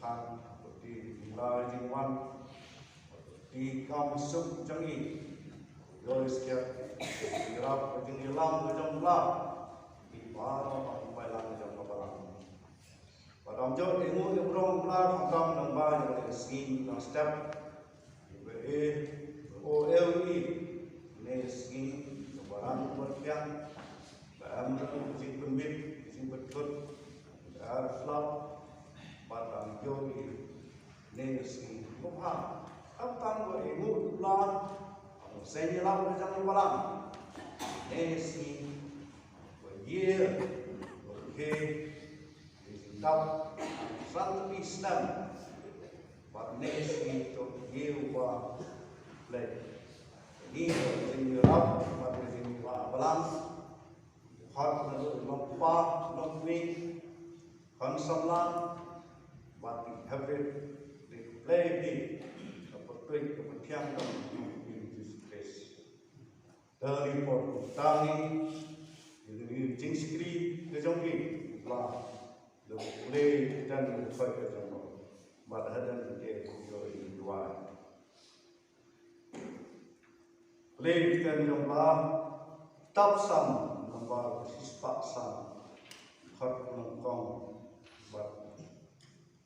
Khan di La Jingwan di Kamsuk Jangi rồi setiap Iraq Jing Ilam Jong La di Para Pailang Jong Kabalang pada amjad ilmu Ibrahim Plar Kam Namba yang skin dan step OLE ne skin Kabalang berkian dan jing pembit jing betul dan flap pada amjad ne skin Tuhan Aptan ko ilmu Plar Saya lam macam malam, nasi, year, okay, tingkap, satu Islam, buat nasi tu year play. Ini jadi rap, buat jadi malam, hot nampak, nampi, konsulan, buat habit, play di, seperti kemudian dari portangi dari jingsikri kejongki lah boleh dan boleh kejong badan dia boleh dua boleh dan jomlah tapsam nombor sispaksan hot lengkong buat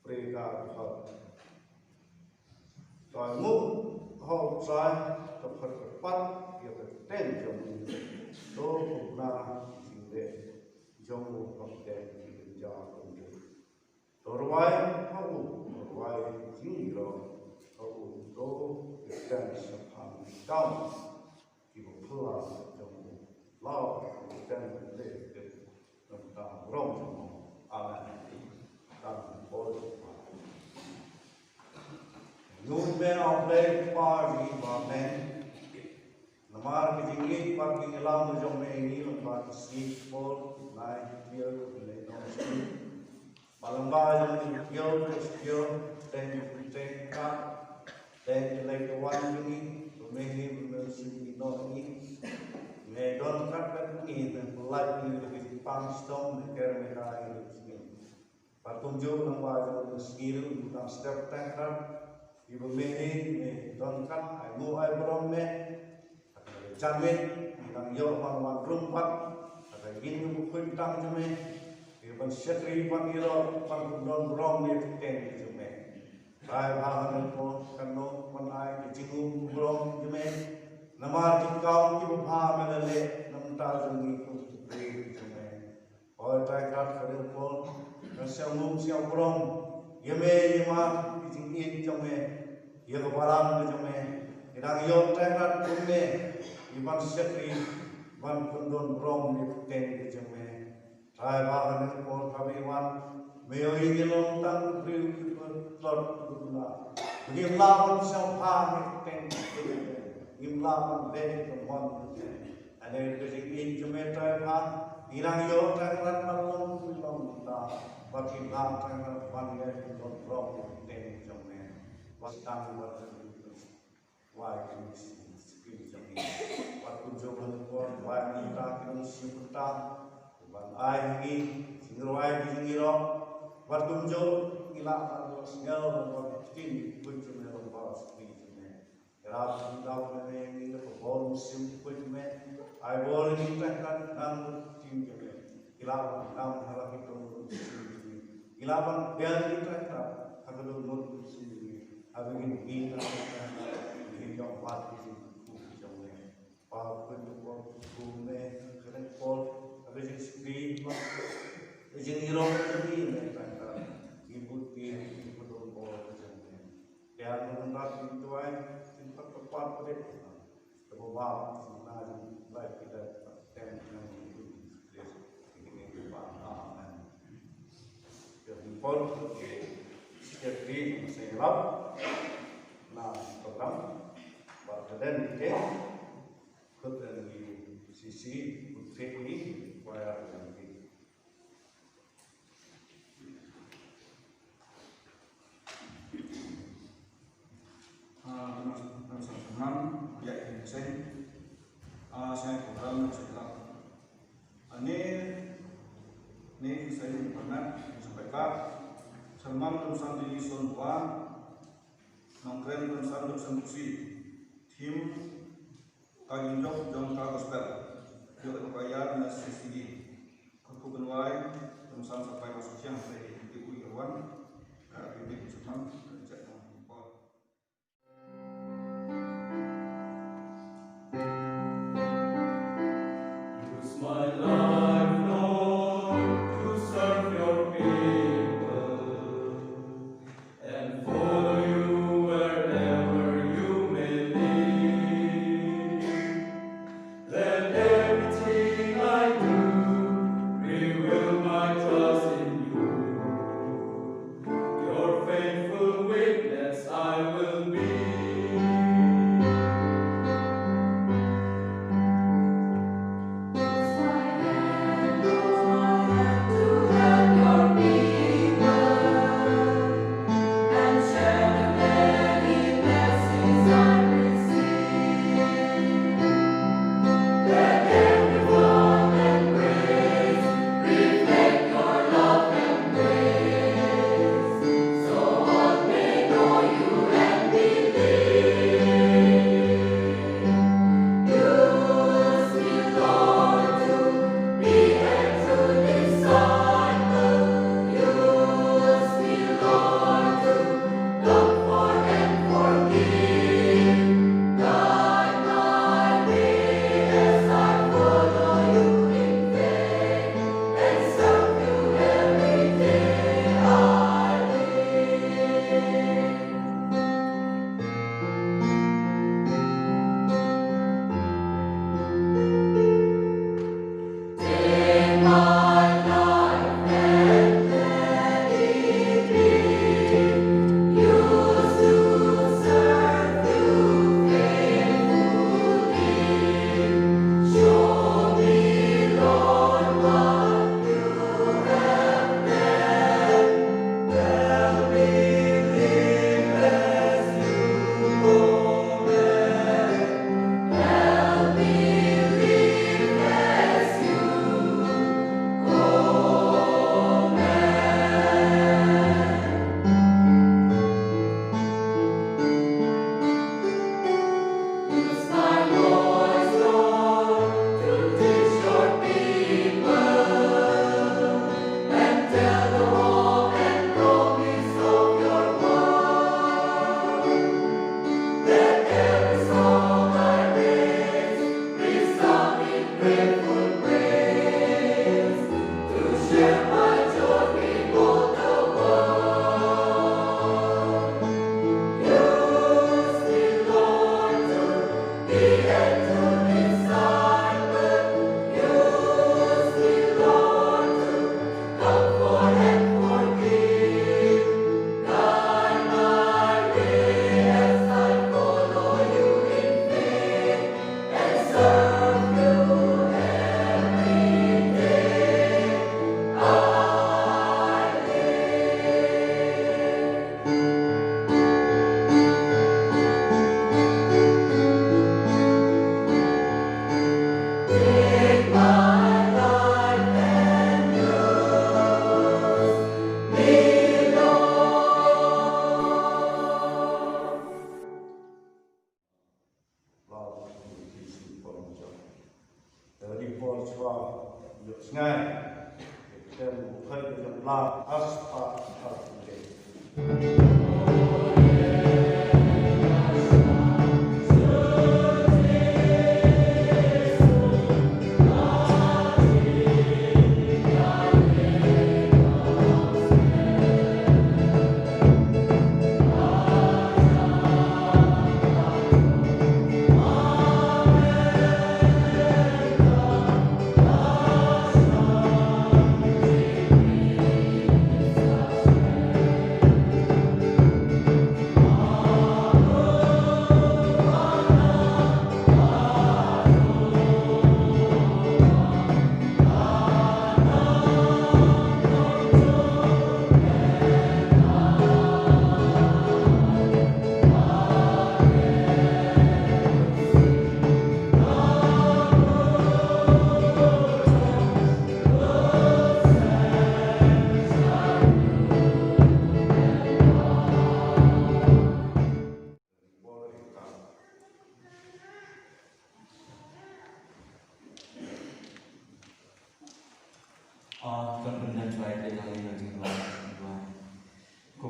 mereka hot kamu hot saya terperpat ten jong do na sinde jong of ten ja kunde torwai jingro au do ten saphan down ibu pula jong lao ten le ta rong amen dan bol nun ben of le party men Namar kijingi parking alam jom ini lembar sleep for 9 year lenon sleep. Malamba jom yo ten ka ten like one ini mehi mensi no ini me don kat ini dan light ini lebih pangstong ker mereka ini. Patung jom lembar jom skill bukan step tanker ibu mehi me don kat ai mu ai brom me Jamin, yang yo mang rumpat, ada gini bukan tang cuma, iban setri pan iro pan don brom ni ten cuma, saya bahan itu kanu pan ai dijingu brom cuma, nama dikau ibu bahan melale, namta jungi tu beri cuma, oh tak kat kau pun, nasiam siam brom, yema dijingin cuma, ye kebaran cuma, yang yo tak kat cuma. Iban setri, ban kundon brom ni ten kejeme. Saya bahan ekor kami wan, meoi gelong tang kriu kiper guna. Imlaman siapa ni ten kejeme. Imlaman ben kemon. Ane kejengin jeme saya bahan. Irang yo tangan malong kulong ta. Bagi lam tangan ban ye kundon brom ni ten kejeme. Wastan buat wah ini. Waktu jodoh pun wanita kena siapa ban ai ini singroi singiro waktu jodoh ilah kalau singgah waktu tin pun cuma lepas ini kerap tahu ini itu bom sim pun cuma ai boleh kita kan nam tin cuma ilah nam halah itu ilah ban biar kita kan kalau nur sini abis ini kita yang mati Pun bume keren pol, habis ini speed, habis ini irong ini mereka ibu don pol macam ni. Dia mengenal itu ay tempat tepat pada sebab sebenarnya baik kita ten yang itu ini aman. Jadi pol jadi saya lap, nah program badan kita Kemudian di sisi putih ini bayar nanti. Teman-teman, ya ini saya program cerita. Ini saya pernah sampaikan Serman dan Sandi Son Hua, Nongkren dan Sanduk Sanduksi, Tim Kaginjok Jongka Gospel, Jok Bayar dan Sisi, Kuku Benwai, dan Sam Sampai Wasosiang dari Ibu Irwan, Kak Bibi Serman dan Cek Nongkol. Use my life, Lord, to serve your people and follow you wherever you may lead. Let everything I do reveal my trust in you. Your faithful witness I will be.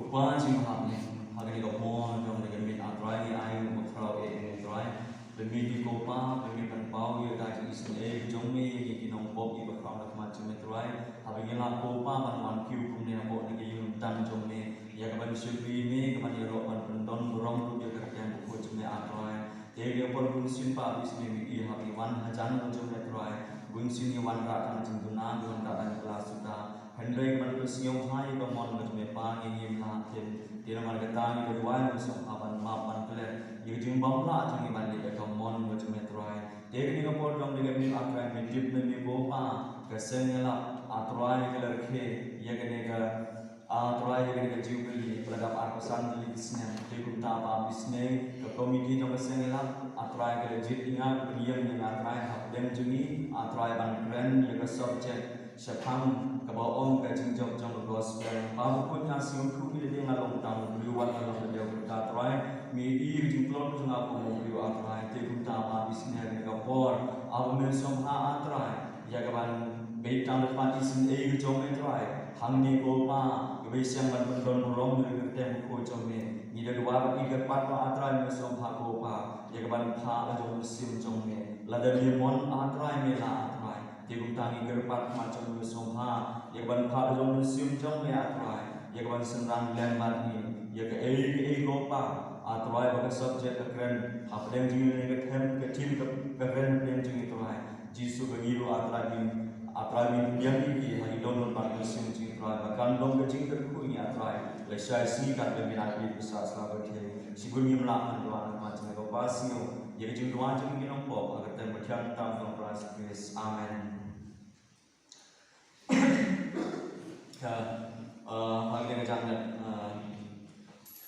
Kupa jing hapne hari ko mo jong de mit atrai ni ai mo trao e trai demi di kopa demi kan pau ye da ji sin e jong me ye ki nong pop i ba khang ma chu me trai hari ni la kopa man man piu kum ne mo ne ki yun tan jong me ya ka ban su bi me ka ban ro ban don rong tu ye ka kan ko chu me atrai ye ge por bun sin pa bis me i hari wan hajan mo jong me trai bun sin ni wan ra kan jing duna wan ra kan kla suta Hendrai man bersiung hai bamon berjumpa pangi him latin dia man ketang itu dua bersong aban mapan keler dia jumpa pula jangan balik ke mon berjumpa terai dia ni kapor dong dia ni akrai medip ni bopa kesengelap atrai keler ke ia kene ke atrai ia kene ke jubili peladap arkosan tulisnya dia kunta apa bisne ke komiti dong kesengelap atrai keler jit ingat berian dengan atrai hak dem jungi atrai ban keren ia ke subjek Sepang kebawa ke jenjang jang gospel. Bahawa pun yang siung ku pilih dia ngalong tang beliuan ngalong dia berkata try. Medi jumplon tu ngaku mau beliuan try. Tiada utama bisnya ni kapor. Abu mensom a try. Ya kawan betang depan isin jom try. Hamni kopa kebesian ban pendon burong ni kertem ko jom ni. Ni dah dua ikat patwa try mensom ha kopa. Ya kawan pa jom sim jom ni. Lada limon try mela try. Tiada tangi gerpat macam bersomha, ya ban pha jom sim jom le atrai, ya ban senrang lembat ni, ya ke gopa, atrai bagai subjek keren, apa yang jing ni ke tim keren yang jing atrai, Jisu begitu atrai bin yang ini hari donon bagai sim jing atrai, bahkan dong ke jing terku ni atrai, lesai sini kan lebih lagi besar selamat dia, sigur ni melakukan doa macam itu pasio, ya jing doa jing ni nampak, agar kita berjam tam dalam proses Kristus, amen. Hari ini kita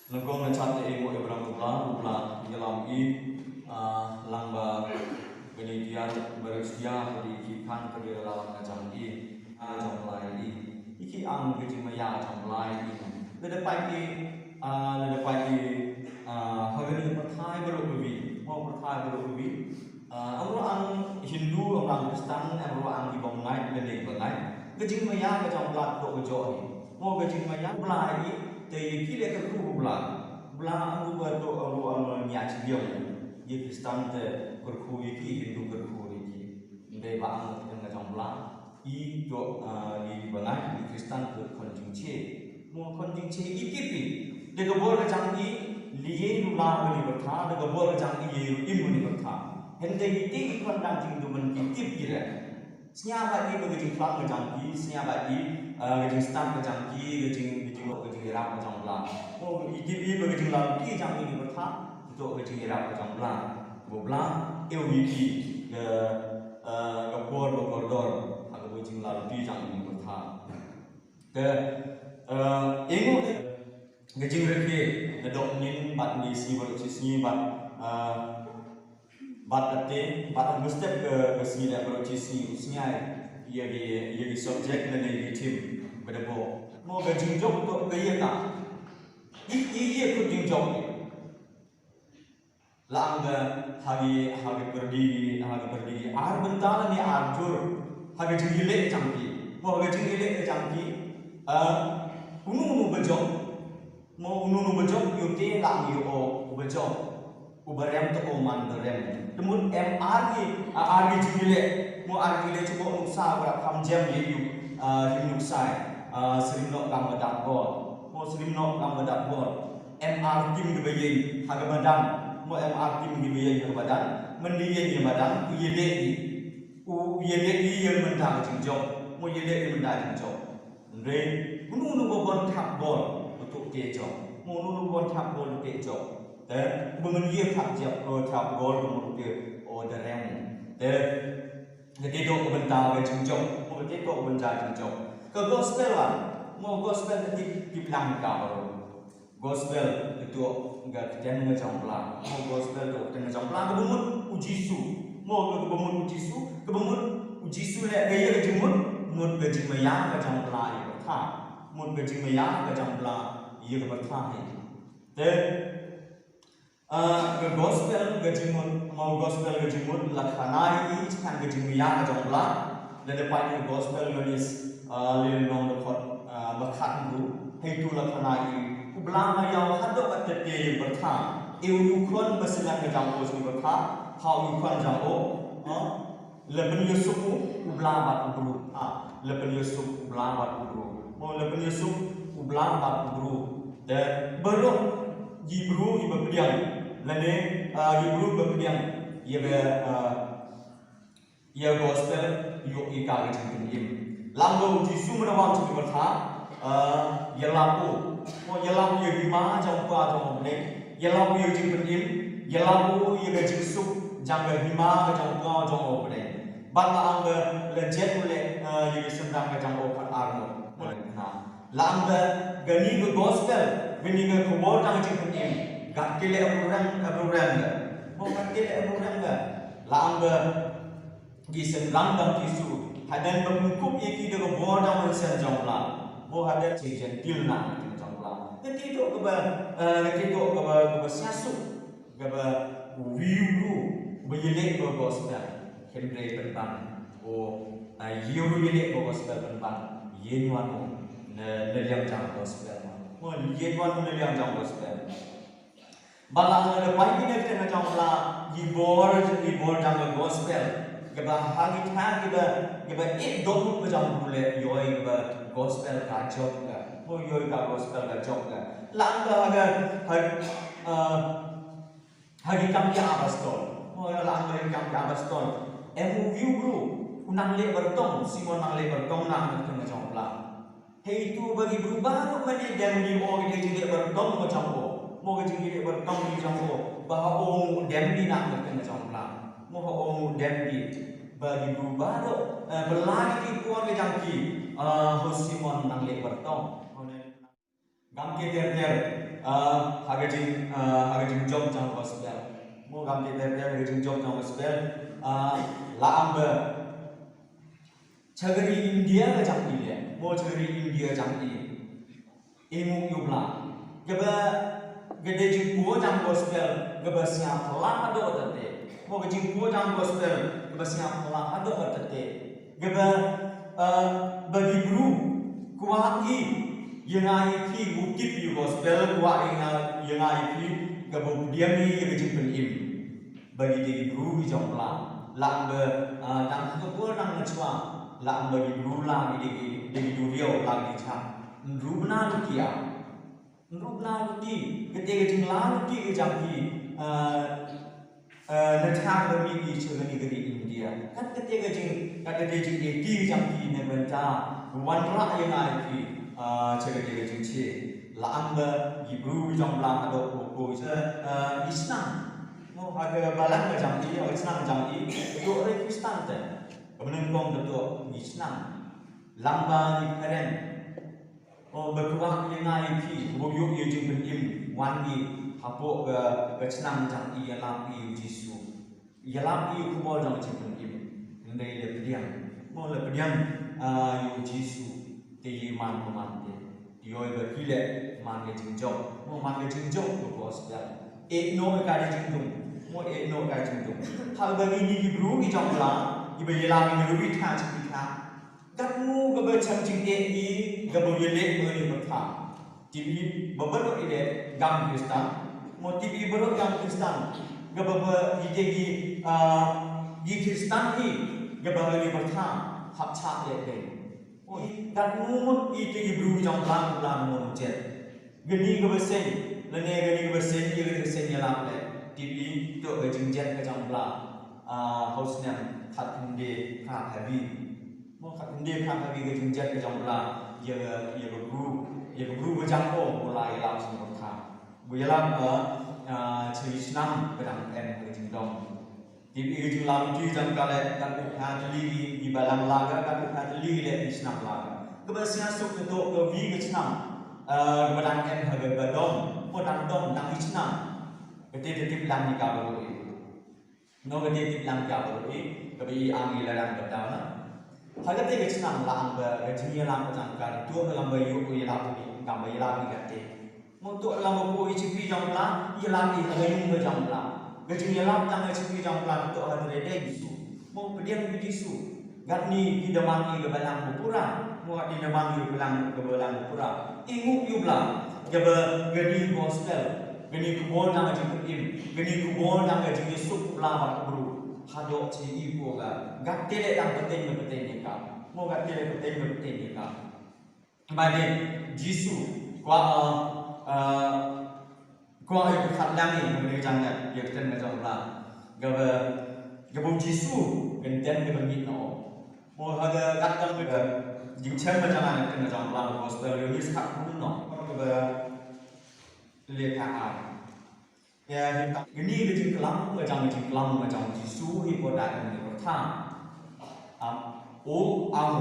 nunggu ngecat ego Ibrahim ubla dalam langba penelitian bersedia di kipan kerja dalam ngajam ngajam lain iki ang kerja maya ngajam lain ledepan hari ini perthai berubi mau perthai berubi orang Hindu orang Kristen orang di Bongai dan di Bongai Gajing maya macam belat dok gejok ni. Mau gajing maya belah ni, tapi kira kerku belah aku berdoa niat dia. Ye Kristen te kerku iki, Hindu kerku iki. Ndai bang kita macam belah. I dok di Bangai, di Kristen ke konjung ce. Mau konjung ce iki pi. Dia kebor macam ni, liye nula beri berkah. Dia kebor macam ni, imun ni berkah. Hendak iki ikon dan jing tu menkitip kira. Siapa di bergejing flang berjangki, siapa di gejing stan berjangki, gejing irap berjangla. Oh, ini bergejing lalu di jangki ini bertah untuk gejing irap berjangla. Bobla, EWP ke koridor, agak gejing lalu di jangki ini bertah. Ke ingat gejing reke, ngedok nin bat ni si bercisni bat ate bat mustep ke sini dah bercisni usnya ia di subjek dan di tim berdebu mau gajing job untuk gaya tak ia ikut jing job ni langga hari berdiri ar bentar ni arjur hari jingilek jangki mau gajingilek jangki unu berjob mau unu berjob yote lang yo berjob ubarem to oman derem Temun MR jingile, mu jingile cuba nuksa berak kam jam ye nuksai, sering nok kam bedak bor, mu sering nok kam bedak bor. MR tim kebayi harga badan, mu MR tim kebayi harga badan, mendiye ye badan, u ye ye mendak jingjok, mu ye ye mendak jingjok. Re, nu bobon tap bor untuk kejok, mu nu bobon tap bor untuk kejok. Dan mengenai tak gol kemudian order yang jadi dok bentar berjumpa, mungkin dok bentar berjumpa. Ke gospel lah, mau gospel nanti dibilang kau. Gospel itu enggak kita macam pelan, mau gospel itu kita macam pelan. Kebemun ujisu, mau kebemun ujisu le gaya kejumut, mud kejum maya macam pelan itu bertah, mud kejum maya macam pelan ia bertah ini. Ke gospel gejimut laksana ini kan gejimia macam pelan dan depan ke gospel gadis lilong dekot makan ru hei tu lakanai ublama yang hadok atete yang bertha eulukon besengan ngejang os ni bertha haulukon jango leben yusuf ublama ubru leben yusuf ublama ubru mo leben yusuf ublama ubru dan baru Yibru iba pediang lane Yibru berpediang ia gospel yo ika ke jingim lambo jisu menawang tu bertha ia lampu ye bima jang pa jang ne ia lampu ye jingim ia lampu ye ke jisu jang ke bima ke jang pa jang o ne bat la ang le jet le ye sendang ke jang o pat arno na lambe gani ke gospel Bini ke kubur tang jingim gak kile abrurang mo gak kile abrurang lang gisen lang dam tisu hadan bengkup yeki de kubur tang mensen jongla mo hadan cijen tilna jongla nanti itu ke siasuk ke wiu beyelek ke gospel Henry penban yiu yelek ke gospel penban yenuanu ne liang jang gospel Yeguan punya liang jang gospel. Balang ada pagi ni kita macam lah gibor jang gospel. Kita hari kita dom macam boleh yoi kita gospel kacok ke. Yoi kita gospel kacok ke. Lang hari kami abaston. Lang hari kami abaston. View bro. Unang le bertong. Simon nang le bertong nak macam lah. Hei itu bagi berubah mana dan di orang ini jadi bertong macam mau jadi bertong di macam bahawa orang dan di nak macam lah mau orang dan di bagi berubah tu berlari di puan macam ki Simon nang le bertong gamke ter harga jing job macam gospel mau gamke ter harga jing job macam gospel laam Cagari India ke jam ini, mau cagari India jam ini, emu yubla, geba gede jingkuo jam gospel, geba siap pelan ada otate, mau jingkuo jam gospel, geba siap pelan ada otate, geba bagi guru kuahi yang aiki bukit yu gospel kuahi yang aiki geba budiami yang jingpen im, bagi jadi guru jam pelan, lang nang kepul nang ngecua. Lang bagi guru lang di durio lang di cak rubna lukia ketika jeng lang luki ke jampi necak bagi di cegani di India kan ketika jeng di jampi nebenta wanra yang aiki cegani jeng cie lang bagi guru jam lang ada buku Islam mau agak balang ke jampi Islam jampi itu orang Kristen tu kemudian betul Islam lamba di keren berkurang yang aiki buyuk yang jempetim wangi hapuk ke senang jang iya lapi Yesus iya lapi kubol jang jempetim ndai le pediang mo le pediang Yesus ti man pemante dioi berkile man ke jingjok mo man ke jingjok ko gospel no ka jingjok mo no ka jingjok hal bagi ni Hebrew ki jang la iba yelang ni rubi tha chika kamu gaba cham ching ni gaba yele ni bertha tibi babar ide gam Kristen mo tibi baru gam Kristen gaba ide gi Kristen ni gaba ni bertha hap cha le oh kamu ide Hebrew jang lang mo jet gani gaba sen lene gani gaba sen ye gani sen yelang le tibi to ga jingjet ka jang la hostnya khát đề khát happy mau khát đề khát happy cái chương trình cái trong là giờ group cái trong ô lại làm sinh hoạt khá bây giờ làm ở chơi năm cái đằng em cái chương trình thì cái chương làm chơi trong cái này các cuộc hạt li di balang laga các cuộc hạt li le di năm laga cái bên siapa sok itu cái vi cái năm cái đằng em cái dom mau đằng dom đằng di năm cái tiap làm di kabar itu no cái tiap làm kabar itu Tapi angin ladang berdaun na. Harga tiga senang lang berjaya lang berjangkar. Dua lang beryu ku yelang ni, kam yelang ni kate. Untuk lang berku icipi jam lang, yelang ni agayung berjam lang. Berjaya lang jang icipi jam lang untuk hari reda isu. Mau pediam isu. Gat ni hidaman ni kebalang berkurang. mo di namang yu belang kebelang pura ingu yu bla gebe geni gospel geni kubon nang ji im geni kubon nang ji Yesus bla ba bru hado chi ibu ga gatte dang penting ni ka mo gatte penting ni ka bagi Yesus qua ai khát lang ni mình rằng là việc chân là rằng là cái bông Giêsu gần tên cái bông nhịn nó một hai cái cắt tâm cái những chân mà rằng là chân là rằng là một cái điều như khác cũng nó cái liệt hạ ảo cái ní cái chừng lắm mà rằng Giêsu thì có đại mình có tham ô ông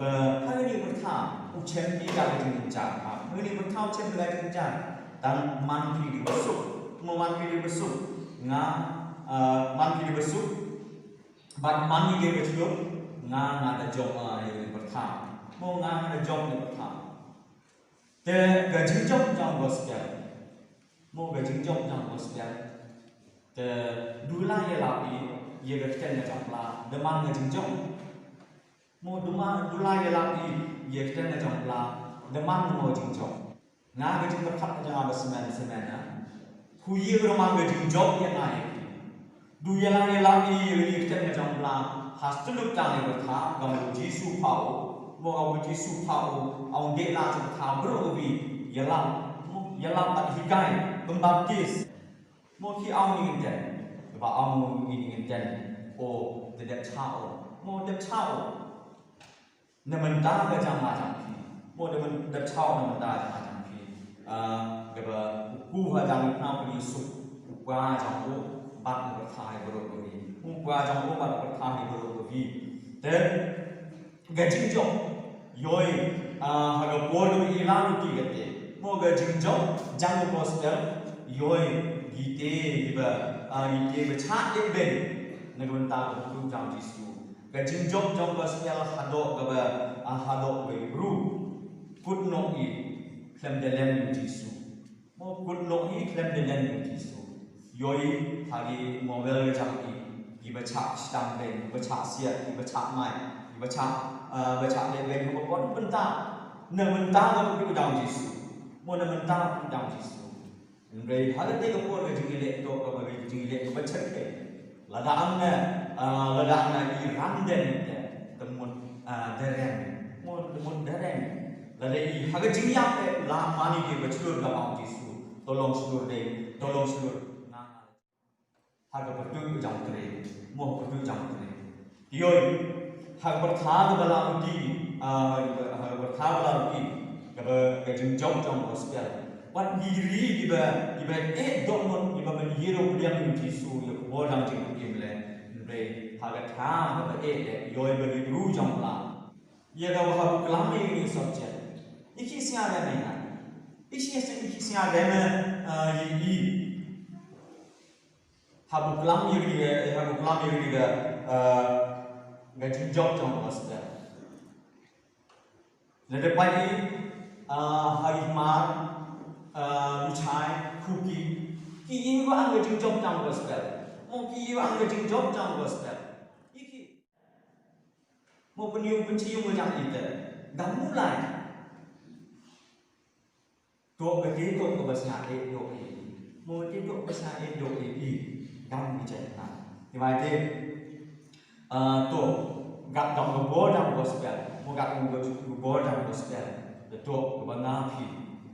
hai cái điều có tham ô chân đi ra cái chừng chả người ni bertahu cem belajar kerja dan mandi di besuk, mandi di besuk, mandi di besuk, mandi di besuk, ada job yang bertahu, ada job yang bertahu. Te gaji job jang gospel, gaji job jang gospel. Te dula ye lapi, ye berken jang la, demang gaji job, dula ye lapi, ye berken jang la. Demang mo jingjong nga ga jing khat ja ba semen na hu ye ro ma ga jingjong ya ngai du ya la ni ri tet na jong la has tu luk ta ni ba tha ga mo Giêsu phao mo ga Giêsu phao ông de la chu tha bro bi ya la ba hi kai bum baptist mo khi ông ni ten ba ông ni ten o de chao mo de chao na man ta ga jang ma jang mo de man de chao na man ta jang phi ga ba ku ha jang na phi su qua jang o ba ko thai bro ko vi qua jang o ba ko thai bro ko vi te ga jing jong yoi ha ga bo do i la lu ti ga te mo ga jing jong jang ko gospel yoi gi te gi ba cha de ben na ga man ta ko tu jang Giêsu ga jing jong gospel ha do ga ba ha do we ru put no i klem de len Giêsu mo put no i klem de len Giêsu yoi hagi mo vel jang i ba cha stam ben ba cha sia ba cha mai ba cha de ben ko kon benta na benta ko ku jang Giêsu mo na benta ku jang Giêsu ngai hagi te ko ko jing le to ko ba jing le ko ba chat ke ladang na i ran den te temun deren mo temun deren lade i haga jingya pe la mani ke bachur ga bang Giêsu tolong sulur na haga patu jang kre mo patu jang kre yoi haga berthag bala uti haga berthag bala uti ga jing jong gospel wat diri iba e domon iba men hero kudiang Giêsu ya ko dang jing imle bre haga tha ba e le yoi ba di ru jang la ye ga ha klam ni subject iki sia ga nei na iki sia ga na yi ha bu klam ye ga jing jong gospel le de pai ha yi ma lu chai cookie ki yi wa ang ga jing jong gospel mo ki yi wa ang ga jing jong gospel iki mo peniu pencium mo jang ite gam mulai to ga ti to ko bahasa e do e mo ti to bahasa e do e i gam bi chen na ti mai te to ga dong go bo dang gospel mo ga go bo dang gospel de to ko ba na phi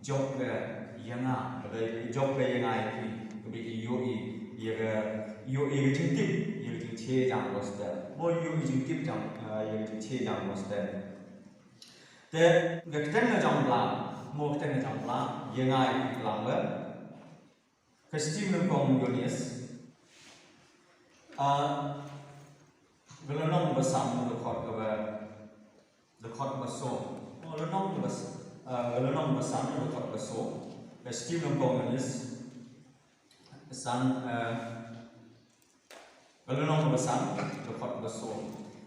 job ga yanga ga job ga yanga phi ko bi yo i ye ga jing tip ye jing che jang gospel mo yo jing tip jang ye jing che jang gospel te ga ten na jang la mo ten na jang la yanga i lang la Christian kong Yonis Gelanong basam the khot baso gelanong basam the khot baso Christian kong Yonis san gelanong basam the khot baso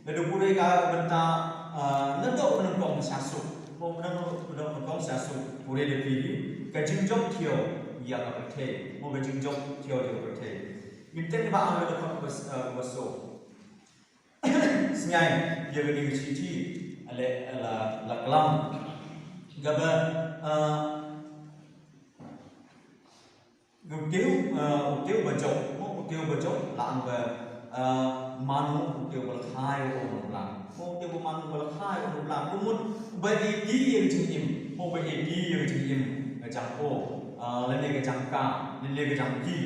le du pure ga benta nando kong sasu mo nando kong sasu pure de pi ka jingjok thio ya ka the mo ka jingjok thio de ka the minten ba ang le khot baso Senyai, dia beri citi la kelam gaba utiu bajok la amba manu utiu berkhai orang lang utiu manu berkhai orang lang kumun bagi dia jingim bagi dia jingim jangko lene ke jangka lene ke jangki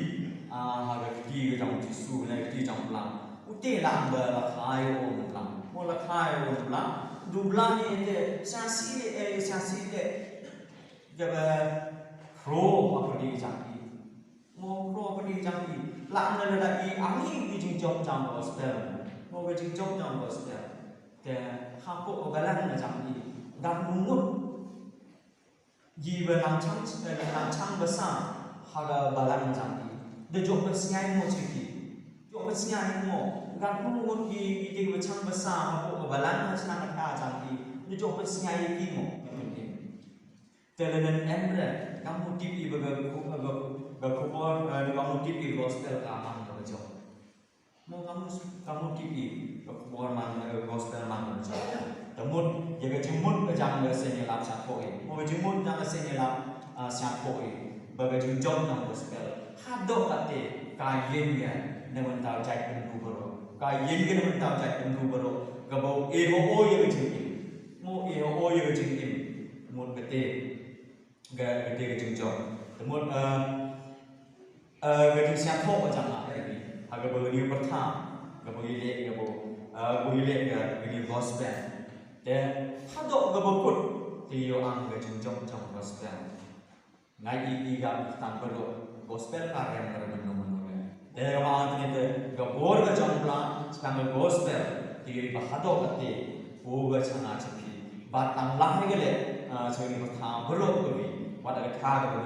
haga ki ke jang jisu lene ki jang lang utiu la amba berkhai orang lang berkhai orang lang dubla ni de sasi de gaba pro apa di jangki mo pro apa di jangki la anda lagi angin di jingjong jang gospel mo ke jingjong jang gospel ke hapo ogalan na jangki dan mungut jiwa lancang besar haga balan na jangki de jok bersiai mo ciki jok bersiai mo dan mungut di lancang besar hapo ogalan na senang kata jangki de jok bersiai ki mo Telenan emre kamu tipi berkubur kamu tipi gospel kaman berjau. Mau kamu tipi berkubur man gospel man berjau. Temut jaga jemut kejang bersenyelap syakoi. Mau jemut jangan senyelap syakoi. Bagi jom nang gospel. Hadok kate kayen ya nemen tahu cai pendu bero. Kayen ke nemen tahu cai pendu bero. Gabau ero ya jengim. Mau ero ya jengim. Mut kate gede kejungjong, temut gede siang thok macam apa lagi, agak begini pertama, agak begini gede gospel, dan hadok gak berkut, tiyo ang kejungjong jong gospel, ngai iga tanpa gospel karya merenung, dan kalau kita gabor kejong pelan, sekarang gospel, tiyo hadok kate, buga cana cepi, batang lah ni gele, sebagai pertama berok beri. What I target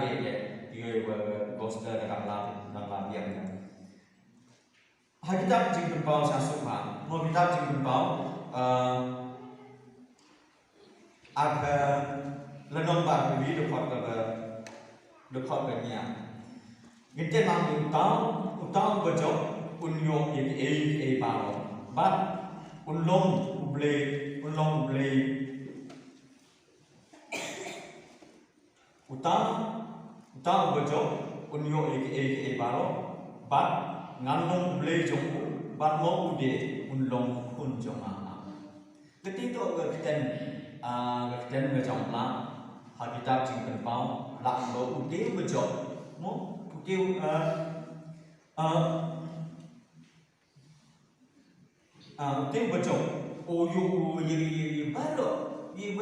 it, you gospel dalam yang Hakikat jingkun bau sasupa, mau kita jingkun bau ada lenong bar beli dekat benya. Kita mang utang bejok unyo ye bau, but unlong ble utang bejok unyo baro bat nganong ble jongku bat mo ude unlong kun jonga ketika keten ngejong la habitat jingpen pau la lo ude bejok mo ude ude bejok oyu ye baro ye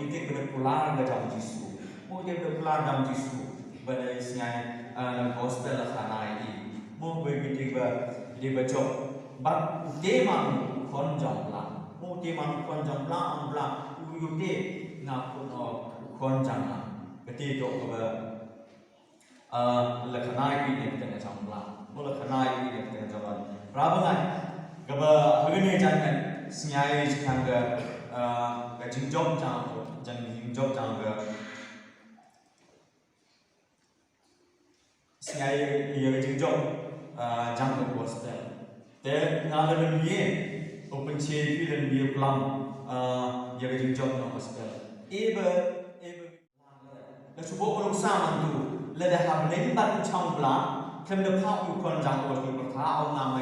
te pulang ngejong jisu mo dia berpelan dalam jisu pada isinya gospel khana ini mo begitu dia bacok bab tema konjong la mo tema konjong la ambla uyute ngapun konjang la ketika la khana ini kita jong la mo la khana ini kita jong rabangan gaba begini jangan sinyai jangga jingjong jangga siai ia jingjong jangka gospel. Te ngalan dia open check dan dia pelam ia jingjong nang gospel. Eba la subo orang sama tu la dah hablen bat chang bla kem de phau yu kon jang ko tu tha au na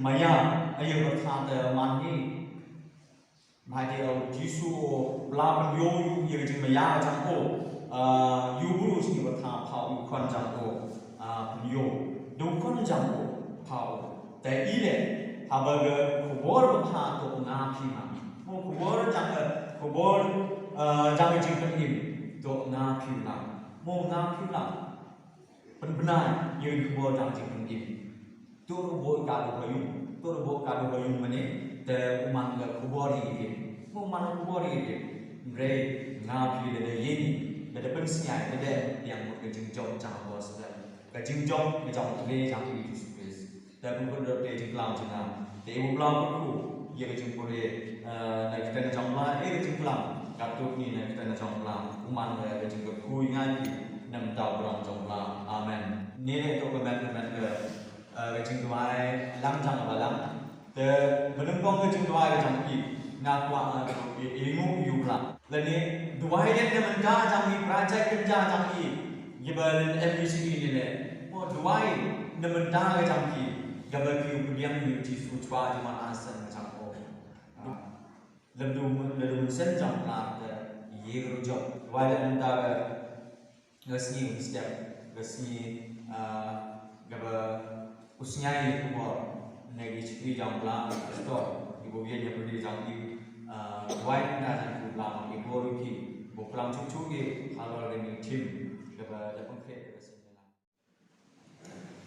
maya ayo tha de man ni mai de au jisu bla ban yo yu ia jing maya jang ko yu buru si tha phau yu kon jang ko yo dukun jambo pauแต่อีเลยฮาบเกขบวนพาตัวงาพิมาโมขบวนจังจริงเป็นอิ่มตัวงาพิมาโมงาพิมาเป็นบนายยืนขบวนจังจริงเป็นอิ่มตัวระบบการดูพยุงมันนี่แต่มันเกขบวนอีกโมมันขบวนอีกเบรงาพิเลยยินแต่เป็นสิ่งใหญ่เลยyangหมดกันจึงจบจังบอสเลยกันจึงจบไม่จบเลยจังอีกแต่เป็นคนเดินจึงกล่าวจึงนะแต่อุปลาก็รู้ยังจึงคนในการจังหวะจึงกล่าวกับตัวนี้ในการจังหวะอุมันเลยจึงก็คุยง่ายนำดาวรองจังหวะอาเมนนี่เนี่ยตัวก็แม่ก็จึงไว้ล้ำจังหวะล้ำแต่ the menungkong ke jumlah ke jampi nak kuat ilmu yubla. Lain dua yang menca jampi project kerja jampi gibal MBCD ni le. Oh dua yang menca ke jampi gibal kiu pudiang ni jisu cua cuma asan macam oh. Lalu sen jam nak ye kerja dua yang menca ke ngasih setiap ngasih gibal usianya itu negi cikri jam lang store ibu dia dia berdiri jam di white dan ibu lang ibu rugi ibu pulang cucu ke kalau dengan tim kepada pengkret ke sini lah.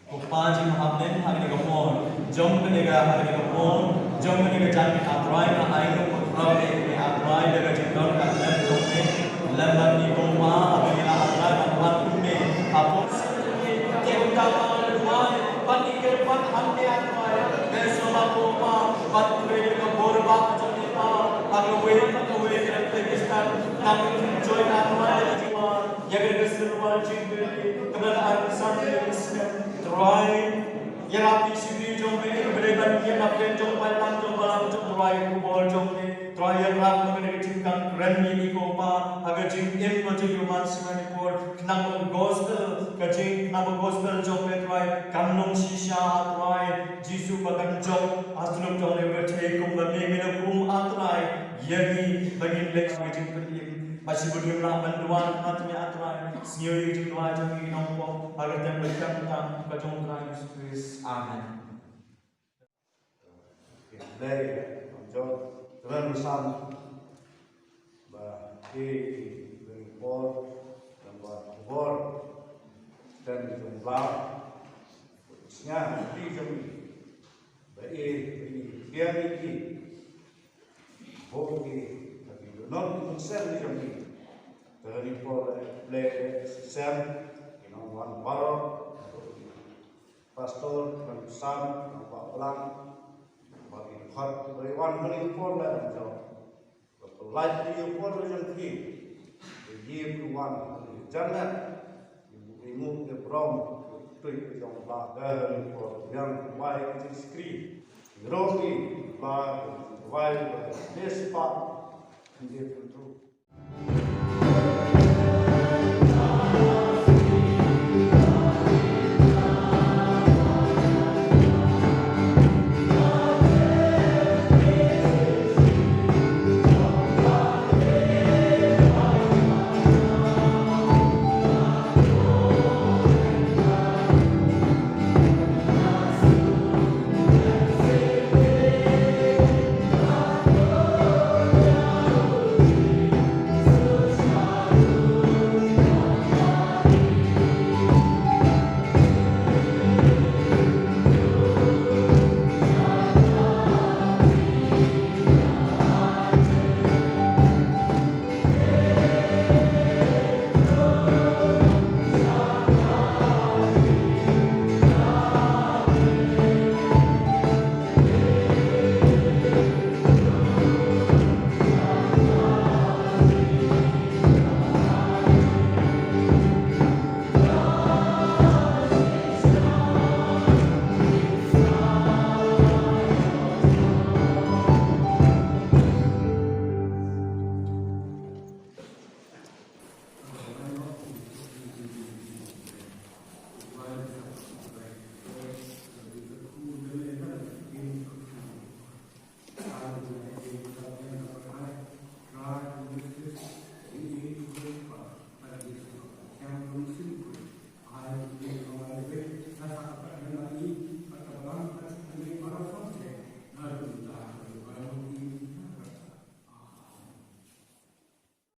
Kupaji mahamnen hari kapon jom kenega hari kapon jom kenega jam atrai na ainu putra ke atrai dengan jendol kan jom ke lembar di rumah bagi atrai kan punya apa ke utama Pati ke pat hamne atrai Nesoma Poma, Patre, Borba, Jonipa, Agaway, Kyrgyzstan, Namin, Joy, Atrai, Yagargasilwa, Jingli, Kanada, San, Troy, Yarapi, Sibri, Jombe, Bregan, Yanapin, Jompalan, Jompalan, Troy, Kubol, Jombe, Troy, Yarap, Jimkan, Remy, Nikopa, Agajim, Immotil, Human, Simanipur, Knabal Gospel, Kajing, Knabal Gospel, Jombe, Troy, Kamnum, Shisha, Troy, Jisu, Bagan, Jom, Asnum, John, Evertake, Kumbami, Minakum, Atrai, Yagi, Bagin, Lex, Majin, Kadim, Masibudum, Banduan, Matmi, Atrai, Snewy, Jimla, Jami, Nompo, Agatem, Lekam, Kajong, Christ, Amen. Dari John, Tuhan bersama, bagi berikut dan buat dan jumlah, khususnya di jami, bagi dia ini, bagi non konsen di jami, dari boleh sistem, wan baru, pastor dan sam, nampak pelang. Bagi hot beriwan menipur dan jauh, light dia pun macam ni, dia peluang jangan ibu ke prom, tuh yang bagai yang baik di skrin, rogi bagai despat